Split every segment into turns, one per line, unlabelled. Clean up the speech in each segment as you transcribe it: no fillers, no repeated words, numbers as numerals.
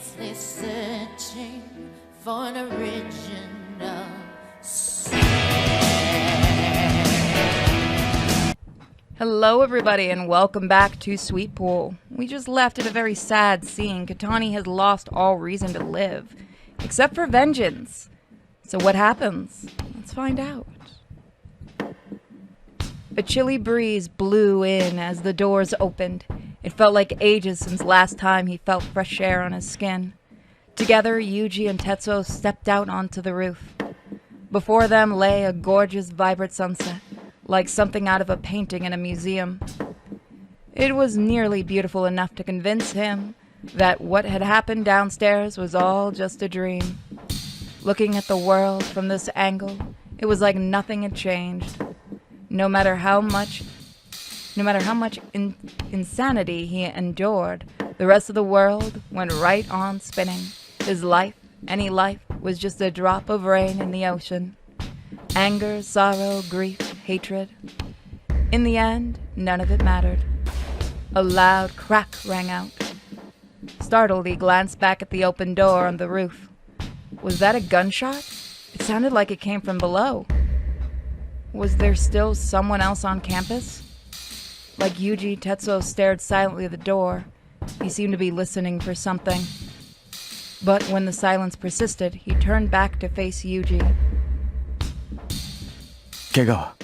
endlessly searching for an original sin.
Hello everybody and welcome back to Sweet Pool. We just left at a very sad scene. Katani has lost all reason to live, except for vengeance. So what happens? Let's find out. A chilly breeze blew in as the doors opened. It felt like ages since last time he felt fresh air on his skin. Together, Yuji and Tetsuo stepped out onto the roof. Before them lay a gorgeous, vibrant sunset, like something out of a painting in a museum. It was nearly beautiful enough to convince him that what had happened downstairs was all just a dream. Looking at the world from this angle, it was like nothing had changed. No matter how much insanity he endured, the rest of the world went right on spinning. His life, any life, was just a drop of rain in the ocean. Anger, sorrow, grief, hatred. In the end, none of it mattered. A loud crack rang out. Startled, he glanced back at the open door on the roof. Was that a gunshot? It sounded like it came from below. Was there still someone else on campus? Like Yuji, Tetsuo stared silently at the door. He seemed to be listening for something. But when the silence persisted, he turned back to face Yuji.
怪我は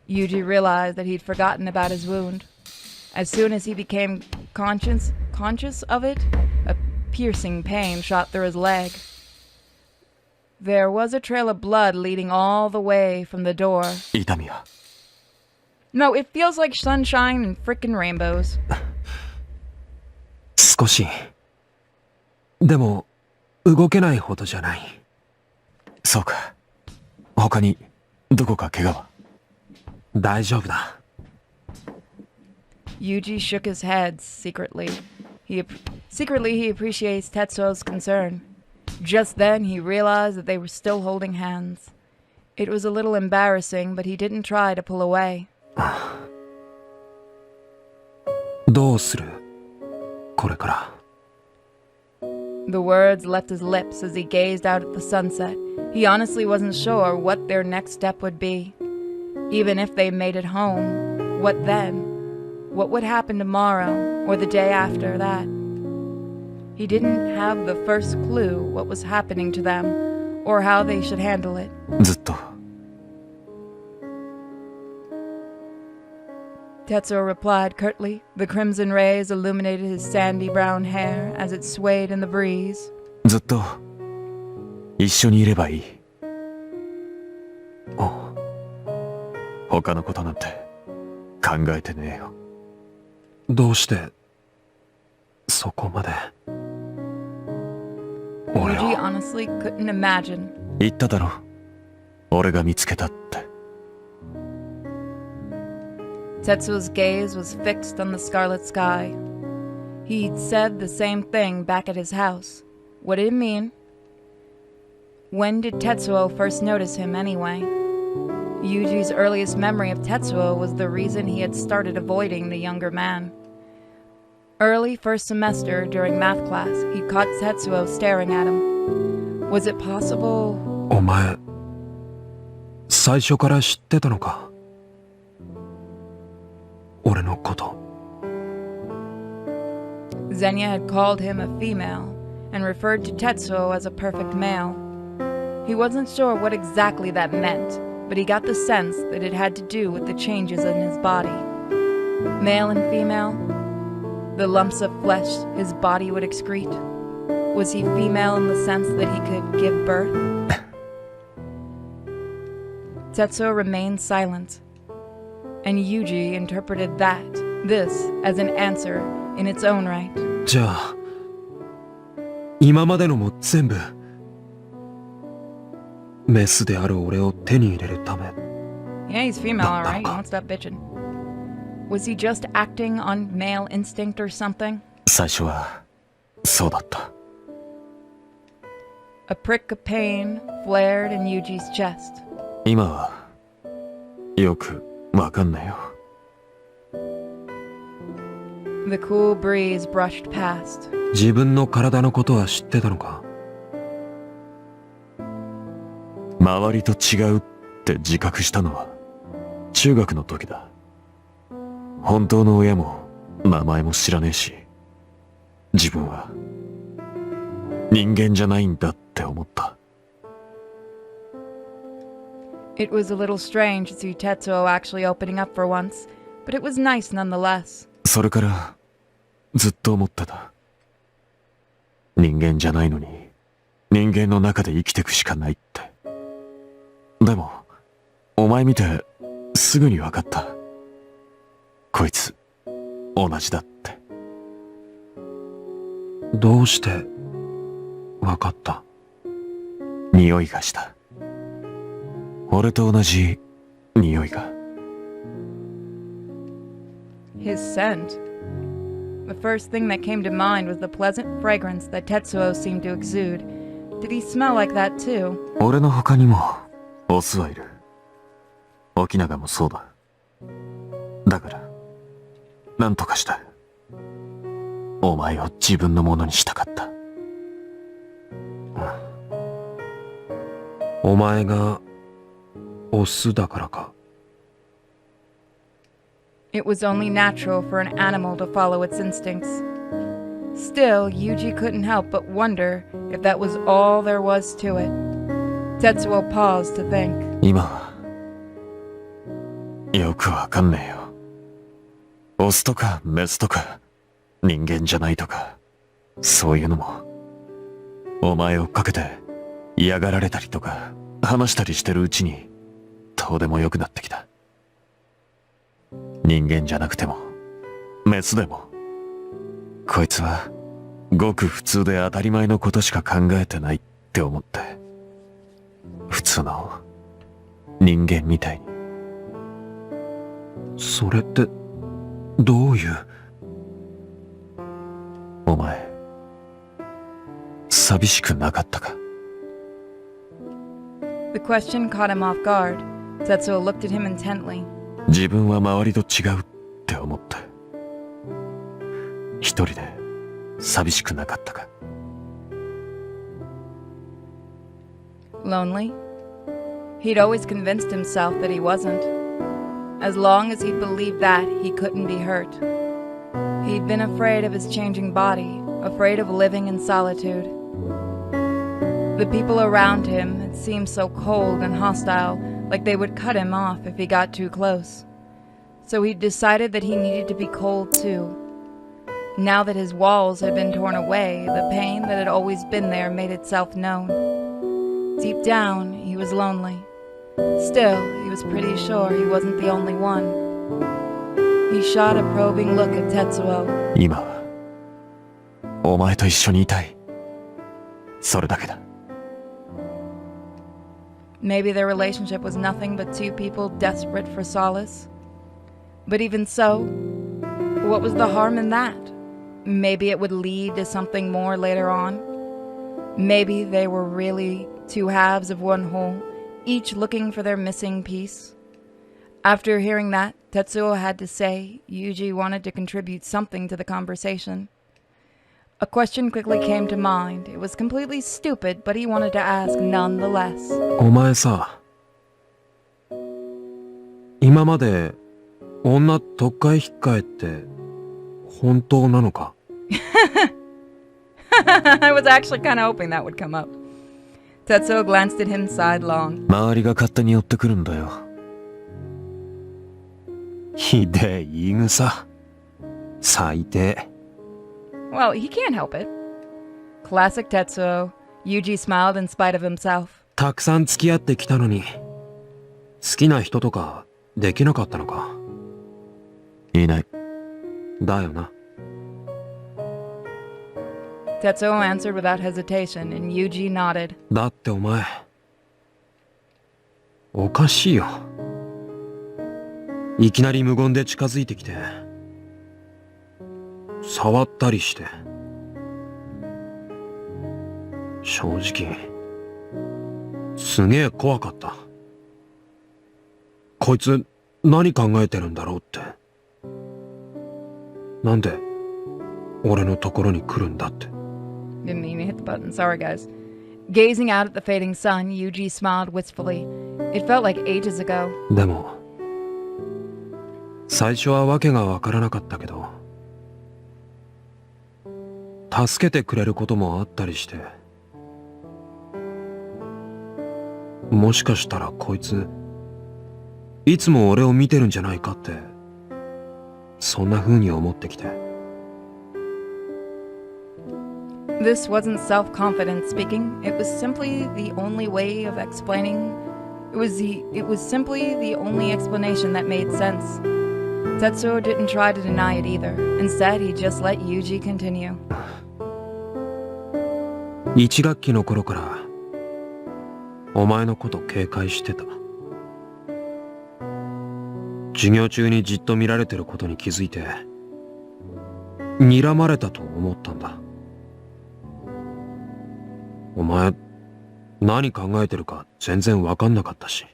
Yuji realized that he'd forgotten about his wound. As soon as he became conscious of it, a piercing pain shot through his leg. There was a trail of blood leading all the way from the door.
痛みは
No, it feels like sunshine and frickin' rainbows.
少しでも動けないほどじゃない。そうか。他にどこか怪我は大丈夫だ。
Yuji shook his head secretly. He appreciates Tetsuo's concern. Just then, he realized that they were still holding hands. It was a little embarrassing, but he didn't try to pull away.
どうするこれから。
The words left his lips as he gazed out at the sunset. He honestly wasn't sure what their next step would be. Even if they made it home, what then? What would happen tomorrow or the day after that? He didn't have the first clue what was happening to them or how they should handle it.
ずっと
Tetsuo replied curtly. The crimson rays illuminated his sandy brown hair as it swayed in the breeze.
ずっと一緒にいればいい。おう他のことなんて考えてねえよ。どうしてそこまで。
Yuji honestly couldn't imagine.
言っただろ。俺が見つけたって。
Tetsuo's gaze was fixed on the scarlet sky. He'd said the same thing back at his house. What did it mean? When did Tetsuo first notice him anyway? Yuji's earliest memory of Tetsuo was the reason he had started avoiding the younger man. Early first semester during math class, he caught Tetsuo staring at him. Was it possible?
お前最初から知ってたのか俺のこと。
Zenya had called him a female and referred to Tetsuo as a perfect male. He wasn't sure what exactly that meant, but he got the sense that it had to do with the changes in his body. Male and female, the lumps of flesh his body would excrete. Was he female in the sense that he could give birth? Tetsuo remained silent, and Yuji interpreted this as an answer in its own right.
じゃあ今までのも全部メスである俺を手に入れるため。
Yeah, he's female, alright. He won't stop bitching. Was he just acting on male instinct or something?
最初はそうだった。
A prick of pain flared in Yuji's chest.
今はよくわかんないよ。
The cool breeze brushed past.
自分の体のことは知ってたのか？周りと違うって自覚したのは中学の時だ。本当の親も名前も知らねえし、自分は人間じゃないんだって思った。
It was a little strange to see Tetsuo actually opening up for once, but it was nice nonetheless.
それからずっと思ってた。人間じゃないのに人間の中で生きてくしかないって。でもお前見てすぐに分かった。こいつ同じだって。どうして分かった？匂いがした。俺と同じ匂いが。
His scent. The first thing that came to mind was the pleasant fragrance that Tetsuo seemed to exude. Did he smell like that too?
俺の他にもオスはいる。沖永もそうだ。だからなんとかしてお前を自分のものにしたかった。お前がオスだからか。
It was only natural for an animal to follow its instincts. Still, Yuji couldn't help but wonder if that was all there was to it. Tetsuo paused to think.
今はよくわかんねえよ。オスとかメスとか人間じゃないとか、そういうのもお前を追っかけて嫌がられたりとか話したりしてるうちにどうでもよくなってきた。人間じゃなくてもメスでもこいつはごく普通で当たり前のことしか考えてないって思って、普通の人間みたいに。それってどういう？お前寂しくなかったか？
The question caught him off guard. Tetsuo looked at him intently.
自分は周りと違うって思って、一人で寂しくなかったか？
Lonely? He'd always convinced himself that he wasn't. As long as he believed that, he couldn't be hurt. He'd been afraid of his changing body, afraid of living in solitude. The people around him had seemed so cold and hostile, like they would cut him off if he got too close. So he decided that he needed to be cold too. Now that his walls had been torn away, the pain that had always been there made itself known. Deep down, he was lonely. Still, he was pretty sure he wasn't the only one. He shot a probing look at Tetsuo.
今はお前と一緒にいたい。それだけだ。
Maybe their relationship was nothing but two people desperate for solace. But even so, what was the harm in that? Maybe it would lead to something more later on. Maybe they were really two halves of one whole, each looking for their missing piece. After hearing that, Tetsuo had to say Yuji wanted to contribute something to the conversation. A question quickly came to mind. It was completely stupid, but he wanted to ask nonetheless.
お前さ、今まで女とっかえ引っかえって本当なのか？
I was actually kind of hoping that would come up. Tetsuo glanced at him sidelong.
周りが勝手に寄ってくるんだよ。ひでえ言い草。最低。
Well, he can't help it. Classic Tetsuo. Yuji smiled in spite of himself.
たくさん付き合ってきたのに、好きな人とかできなかったのか？いない。だよな。
Tetsuo answered without hesitation, and Yuji nodded.
だってお前、おかしいよ。いきなり無言で近づいてきて、触ったりして。正直、すげえ怖かった。こいつ何考えてるんだろうって。なんで
俺のところに来るんだって。
Didn't mean to hit the button. Sorry, guys. Gazing out at the fading sun, Yuji smiled wistfully. It felt like ages ago.
でも最初はわけがわからなかったけど、助けてくれることもあったりして、もしかしたらこいついつも俺を見てるんじゃないかって、そんな風に思ってきて。
This wasn't self-confidence speaking. It was simply the only way of explaining. It was simply the only explanation that made sense. Tetsuo didn't try to deny it either. Instead, he just let Yuji continue.
1学期の頃からお前のこと警戒してた。授業中にじっと見られてることに気づいて、睨まれたと思ったんだ。お前何考えてるか全然わかんなかったし。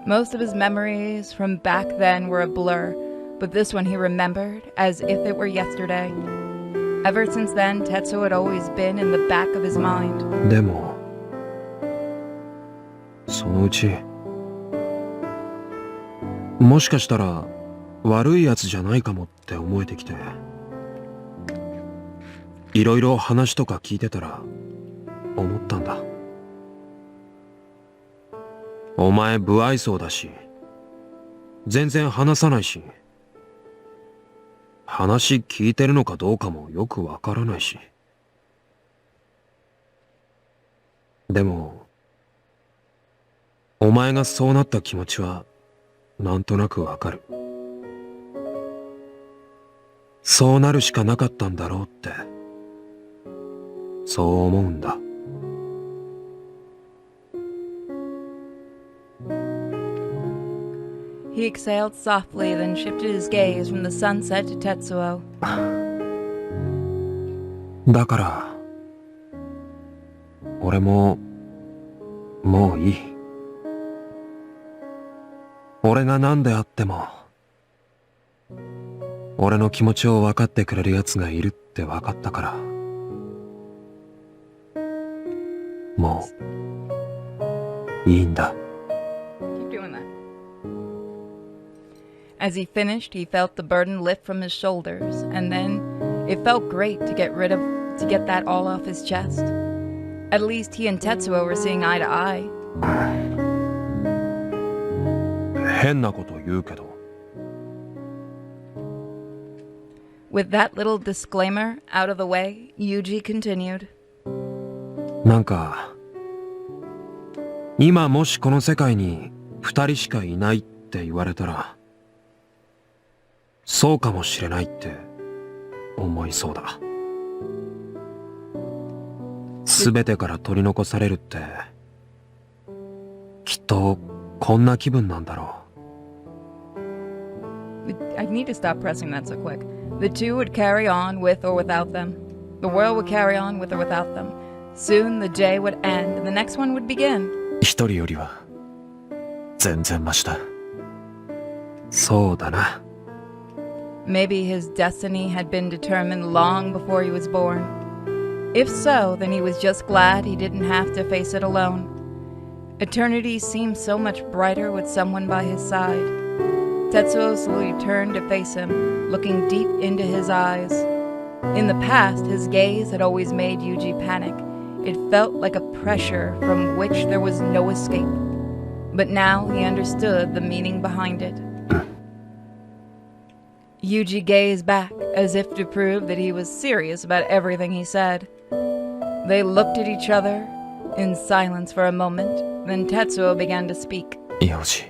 Most of his memories from back then were a blur, but this one he remembered as if it were yesterday. Ever since then, Tetsuo had always been in the back of his mind.
でもそのうち、もしかしたら悪いやつじゃないかもって思えてきて、いろいろ話とか聞いてたら思ったんだ。お前不愛想だし、全然話さないし、話聞いてるのかどうかもよくわからないし。でもお前がそうなった気持ちはなんとなくわかる。そうなるしかなかったんだろうって、そう思うんだ。
He exhaled softly, then shifted his gaze from the sunset to Tetsuo.
だから俺ももういい。俺が何であっても俺の気持ちを分かってくれる奴がいるって分かったから、もういいんだ。
Keep doing that. As he finished, he felt the burden lift from his shoulders, and then it felt great to get that all off his chest. At least he and Tetsuo were seeing eye to eye.
変なこと言うけど、
With that little disclaimer out of the way, Yuji continued.
なんか今もしこの世界に2人しかいないって言われたら、そうかもしれないって思いそうだ。全てから取り残されるって、きっとこんな気分なんだろう。
I need to stop pressing that so quick. The two would carry on with or without them. The world would carry on with or without them. Soon the day would end and the next one would begin.
一人よりは全然マシだ。
そうだな。
Maybe his destiny had been determined long before he was born. If so, then he was just glad he didn't have to face it alone. Eternity seemed so much brighter with someone by his side. Tetsuo slowly turned to face him, looking deep into his eyes. In the past, his gaze had always made Yuji panic. It felt like a pressure from which there was no escape. But now he understood the meaning behind it. Yuji gazed back, as if to prove that he was serious about everything he said. They looked at each other in silence for a moment, then Tetsuo began to speak.
幼児。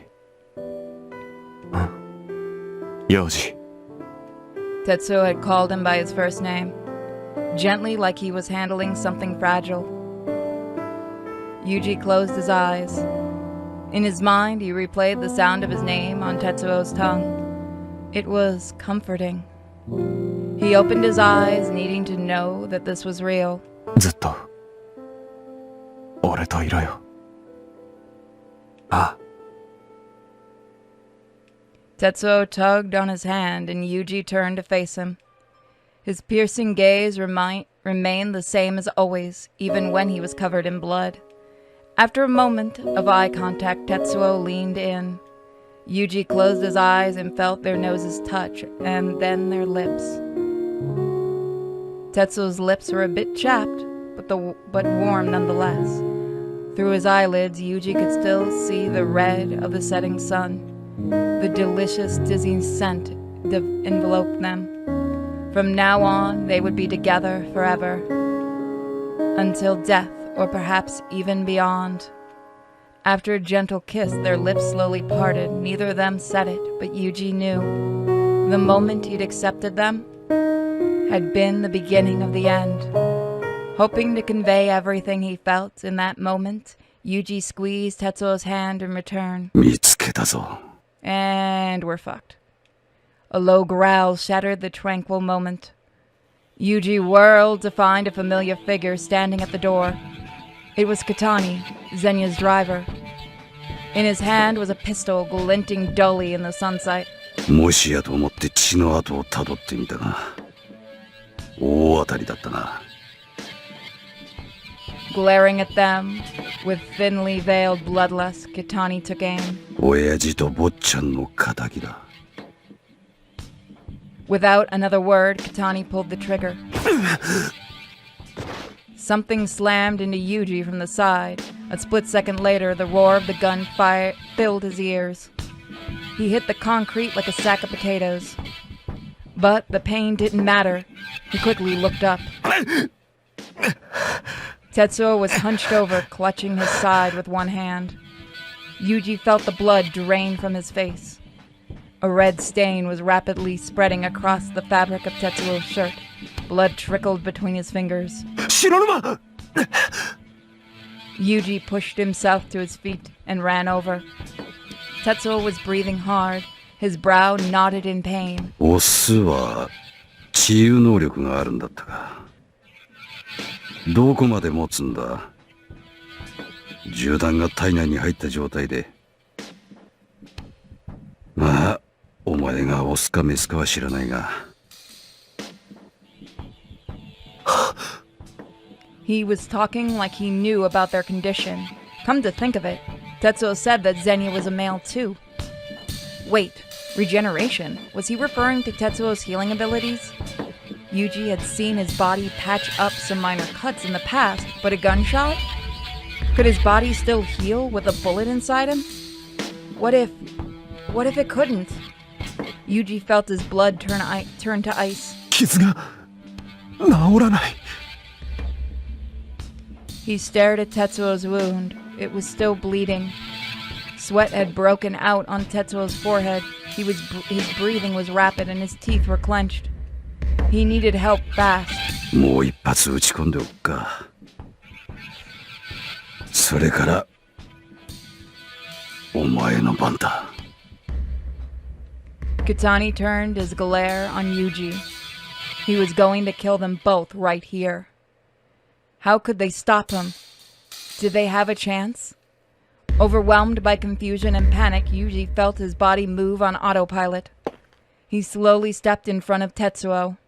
幼児。
Tetsuo had called him by his first name, gently like he was handling something fragile. Yuji closed his eyes. In his mind, he replayed the sound of his name on Tetsuo's tongue. It was comforting. He opened his eyes, needing to know that this was real.
ずっと俺といろよ。
ああ。
Tetsuo tugged on his hand and Yuji turned to face him. His piercing gaze remained the same as always, even when he was covered in blood. After a moment of eye contact, Tetsuo leaned in. Yuji closed his eyes and felt their noses touch, and then their lips. Tetsuo's lips were a bit chapped, but warm nonetheless. Through his eyelids, Yuji could still see the red of the setting sun. The delicious, dizzying scent enveloped them. From now on, they would be together forever. Until death, or perhaps even beyond. After a gentle kiss, their lips slowly parted. Neither of them said it, but Yuji knew. The moment he'd accepted them had been the beginning of the end. Hoping to convey everything he felt in that moment, Yuji squeezed Tetsuo's hand in return.
見つけたぞ。
And we're fucked. A low growl shattered the tranquil moment. Yuji whirled to find a familiar figure standing at the door. It was Katani, Zenya's driver. In his hand was a pistol glinting dully in the sunlight.
もしやと思って血の跡をたどってみたが、大当たりだったな。
Glaring at them with thinly veiled bloodlust, Katani took aim.
親父と坊ちゃんの仇だ。
Without another word, Katani pulled the trigger. Something slammed into Yuji from the side. A split second later, the roar of the gun fire filled his ears. He hit the concrete like a sack of potatoes. But the pain didn't matter. He quickly looked up. Tetsuo was hunched over, clutching his side with one hand. Yuji felt the blood drain from his face. A red stain was rapidly spreading across the fabric of Tetsuo's shirt. Blood trickled between his fingers.
白沼!
Yuji pushed himself to his feet and ran over. Tetsuo was breathing hard, his brow knotted in pain.
オスは治癒能力があるんだったが、どこまで持つんだ？銃弾が体内に入った状態で。まあ、お前がオスかメスかは知らないが。
He was talking like he knew about their condition. Come to think of it, Tetsuo said that Zenya was a male too. Wait, regeneration? Was he referring to Tetsuo's healing abilities? Yuji had seen his body patch up some minor cuts in the past, but a gunshot? Could his body still heal with a bullet inside him? What if it couldn't? Yuji felt his blood turn to ice.
傷が治らない。
He stared at Tetsuo's wound. It was still bleeding. Sweat had broken out on Tetsuo's forehead. His breathing was rapid and his teeth were clenched. He needed help fast.
もう一発撃ち込んでおくか。それから、お前の番だ。
Katani turned his glare on Yuji. He was going to kill them both right here. How could they stop him? Did they have a chance? Overwhelmed by confusion and panic, Yuji felt his body move on autopilot. He slowly stepped in front of Tetsuo.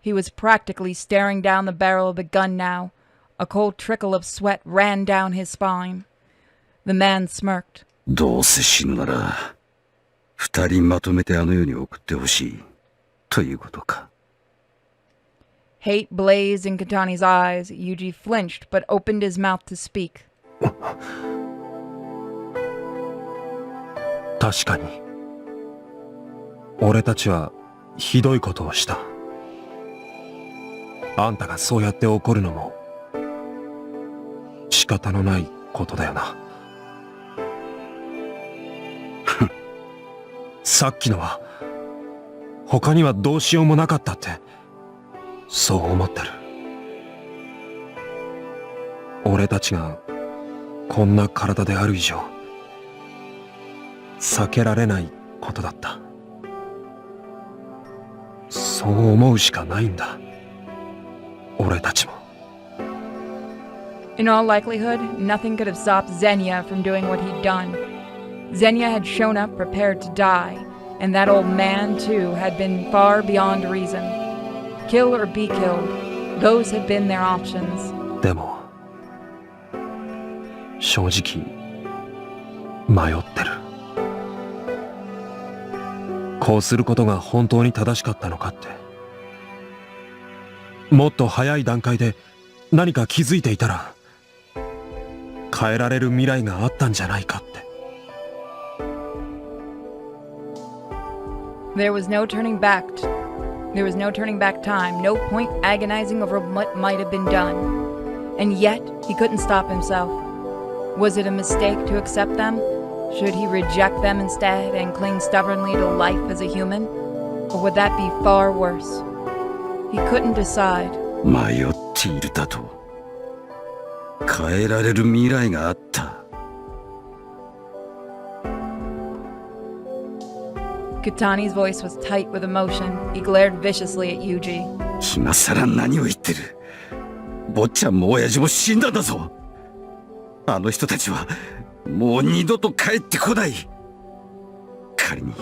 He was practically staring down the barrel of the gun now. A cold trickle of sweat ran down his spine. The man smirked.
どうせ死ぬなら、二人まとめてあの世に送ってほしい、ということか。
Hate blazed in Katani's eyes. Yuji flinched, but opened his mouth to speak.
確かに。俺たちはひどいことをした。あんたがそうやって怒るのも仕方のないことだよな。さっきのは他にはどうしようもなかったってそう思ってる。俺たちがこんな体である以上避けられないことだった。そう思うしかないんだ。俺たちも。
In all likelihood, nothing could have stopped Zenya from doing what he'd done. Zenya had shown up prepared to die, And that old man, too, had been far beyond reason. Kill or be killed, those had been their options.
でも正直迷ってる。こうすることが本当に正しかったのかって。もっと早い段階で何か気づいていたら変えられる未来があったんじゃないかって。
There was no turning back. There was no turning back time, no point agonizing over what might have been done. And yet, he couldn't stop himself. Was it a mistake to accept them? Should he reject them instead and cling stubbornly to life as a human? Or would that be far worse? He couldn't decide.
迷っているだと。変えられる未来があった。
Katani's voice was tight with emotion. He glared viciously at Yuji.
今さら何を言ってる。坊ちゃんも親父も死んだんだぞ。あの人たちはもう二度と帰ってこない。仮に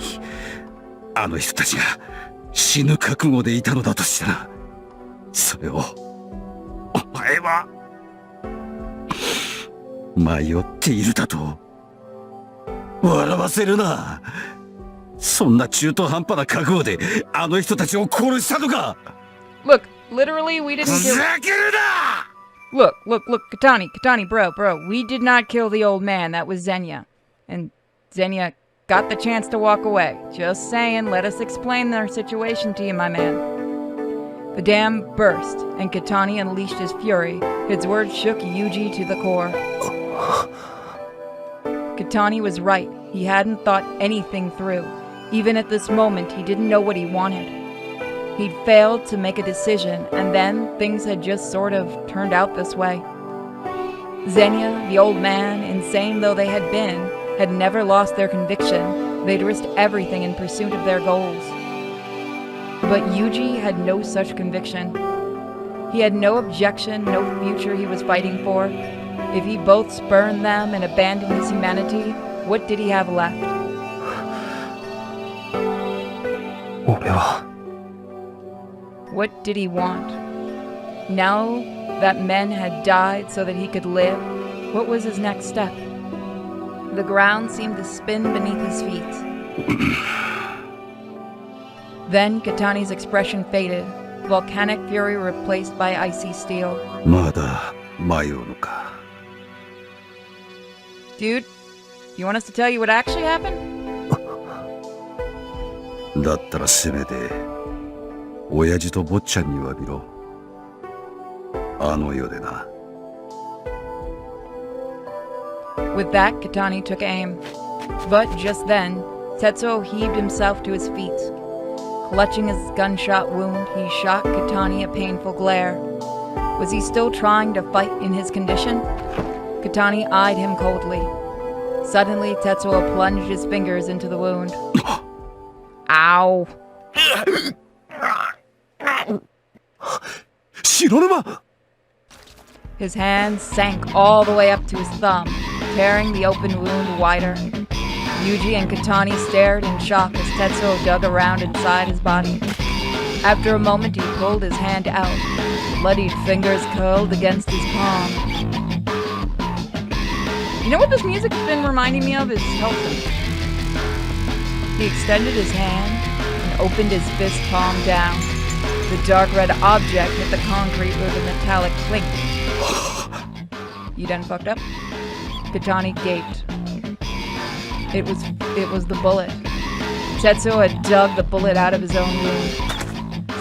あの人たちが死ぬ覚悟でいたのだとしたら、それをお前は迷っているだと。笑わせるな。そんな中途半端な覚悟であの人たちを殺したのか。
Look, literally we didn't
ふ
kill...
ざけるな。
Look, Katani, bro, we did not kill the old man, that was Xenia. And Xenia got the chance to walk away. Just saying, let us explain their situation to you, my man. The dam burst, and Katani unleashed his fury. His words shook Yuji to the core. Katani was right. He hadn't thought anything through. Even at this moment, he didn't know what he wanted. He'd failed to make a decision, and then things had just sort of turned out this way. Xenia, the old man, insane though they had been, had never lost their conviction. They'd risked everything in pursuit of their goals. But Yuji had no such conviction. He had no objection, no future he was fighting for. If he both spurned them and abandoned his humanity, what did he have left?
俺は
What did he want? Now that men had died so that he could live, what was his next step? The ground seemed to spin beneath his feet. Then Katani's expression faded, volcanic fury replaced by icy steel.
まだ迷うのか。
Dude, you want us to tell you what actually happened?
だったらせめて親父と坊ちゃんに詫びろ。あの世でな。
With that, Katani took aim. But just then, Tetsuo heaved himself to his feet. Clutching his gunshot wound, he shot Katani a painful glare. Was he still trying to fight in his condition? Katani eyed him coldly. Suddenly, Tetsuo plunged his fingers into the wound. Ow!
白沼
His hand sank all the way up to his thumb, tearing the open wound wider. Yuji and Katani stared in shock as Tetsuo dug around inside his body. After a moment, he pulled his hand out. Bloodied fingers curled against his palm. You know what this music's been reminding me of is Hellsing. He extended his hand and opened his fist palm down. The dark red object hit the concrete with a metallic clink. You done fucked up? Katani gaped. It was the bullet. Tetsuo had dug the bullet out of his own wound.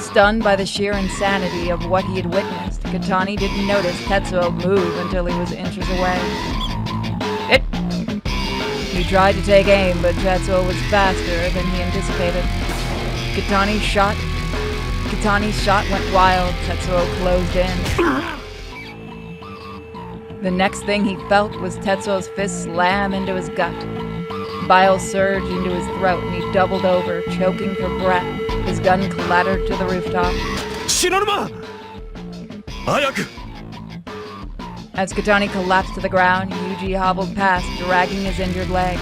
Stunned by the sheer insanity of what he had witnessed, Katani didn't notice Tetsuo move until he was inches away. He tried to take aim, but Tetsuo was faster than he anticipated. Katani's shot went wild. Tetsuo closed in. The next thing he felt was Tetsuo's fist slam into his gut. Bile surged into his throat and he doubled over, choking for breath. His gun clattered to the rooftop.
白沼 早く
As Katani collapsed to the ground, Yuji hobbled past, dragging his injured leg.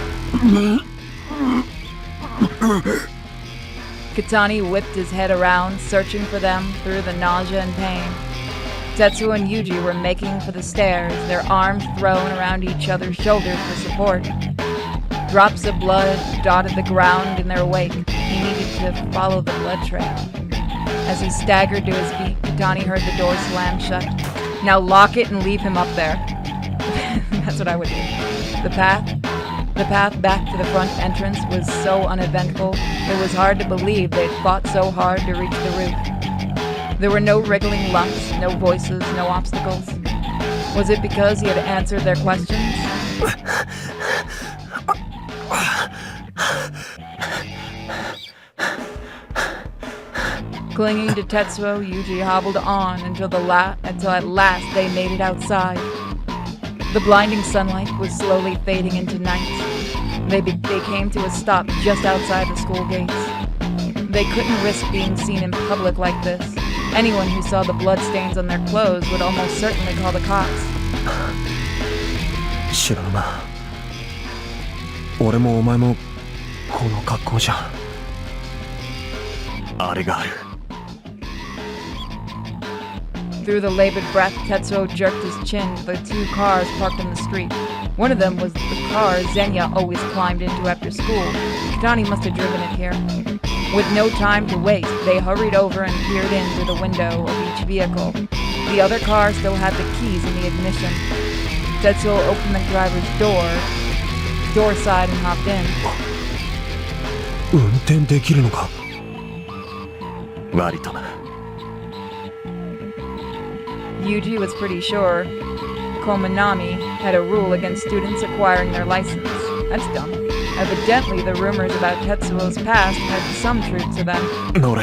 Katani whipped his head around, searching for them through the nausea and pain. Tetsuo and Yuji were making for the stairs, their arms thrown around each other's shoulders for support. Drops of blood dotted the ground in their wake. He needed to follow the blood trail. As he staggered to his feet, Katani heard the door slam shut. Now lock it and leave him up there. That's what I would do. The path back to the front entrance was so uneventful, it was hard to believe they'd fought so hard to reach the roof. There were no wriggling lumps, no voices, no obstacles. Was it because he had answered their questions? Clinging to Tetsuo, Yuji hobbled on until at last they made it outside. The blinding sunlight was slowly fading into night. They came to a stop just outside the school gates. They couldn't risk being seen in public like this. Anyone who saw the bloodstains on their clothes would almost certainly call the cops.
知らんな。俺もお前もこの格好じゃ。
あれがある。
Through the labored breath, Tetsuo jerked his chin to the two cars parked on the street. One of them was the car Zenya always climbed into after school. Katani must have driven it here. With no time to waste, they hurried over and peered in through the window of each vehicle. The other car still had the keys in the ignition. Tetsuo opened the driver's door side and hopped in.
運転できるのか？
割とな。
Yuji was pretty sure Komanami had a rule against students acquiring their license. That's dumb. Evidently, the rumors about Tetsuo's past had some truth to them.
乗れ。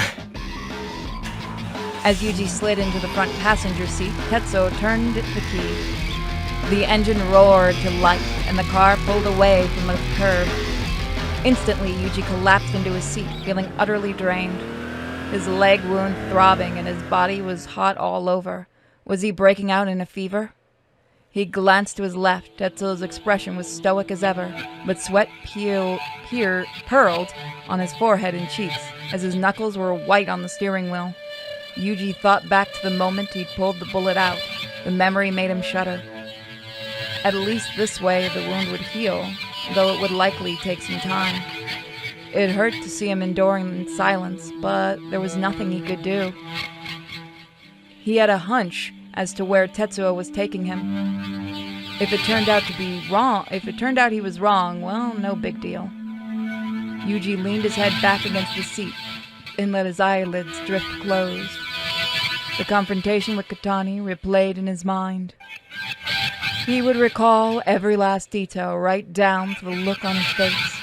As Yuji slid into the front passenger seat, Tetsuo turned the key. The engine roared to life, and the car pulled away from the curb. Instantly, Yuji collapsed into his seat, feeling utterly drained. His leg wound throbbing, and his body was hot all over. Was he breaking out in a fever? He glanced to his left. Tetsuo's expression was stoic as ever, but sweat pearled on his forehead and cheeks, as his knuckles were white on the steering wheel. Yuji thought back to the moment he'd pulled the bullet out. The memory made him shudder. At least this way the wound would heal, though it would likely take some time. It hurt to see him enduring in silence, but there was nothing he could do. He had a hunch as to where Tetsuo was taking him. If it turned out he was wrong, well, no big deal. Yuji leaned his head back against the seat and let his eyelids drift closed. The confrontation with Katani replayed in his mind. He would recall every last detail, right down to the look on his face.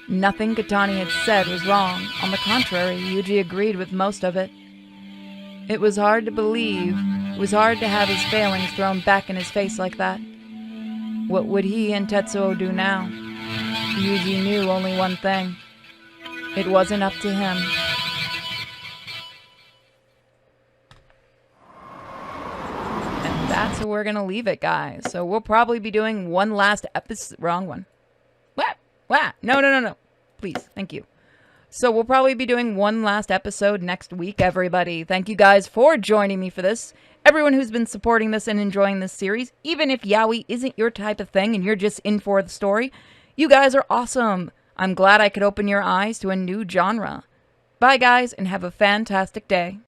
Nothing Katani had said was wrong. On the contrary, Yuji agreed with most of it. It was hard to believe. It was hard to have his failings thrown back in his face like that. What would he and Tetsuo do now? Yuji knew only one thing. It wasn't up to him. And that's where we're going to leave it, guys. So we'll probably be doing one last episode. Wrong one. What? No. Please. Thank you. So we'll probably be doing one last episode next week, everybody. Thank you guys for joining me for this. Everyone who's been supporting this and enjoying this series, even if yaoi isn't your type of thing and you're just in for the story, you guys are awesome. I'm glad I could open your eyes to a new genre. Bye, guys, and have a fantastic day.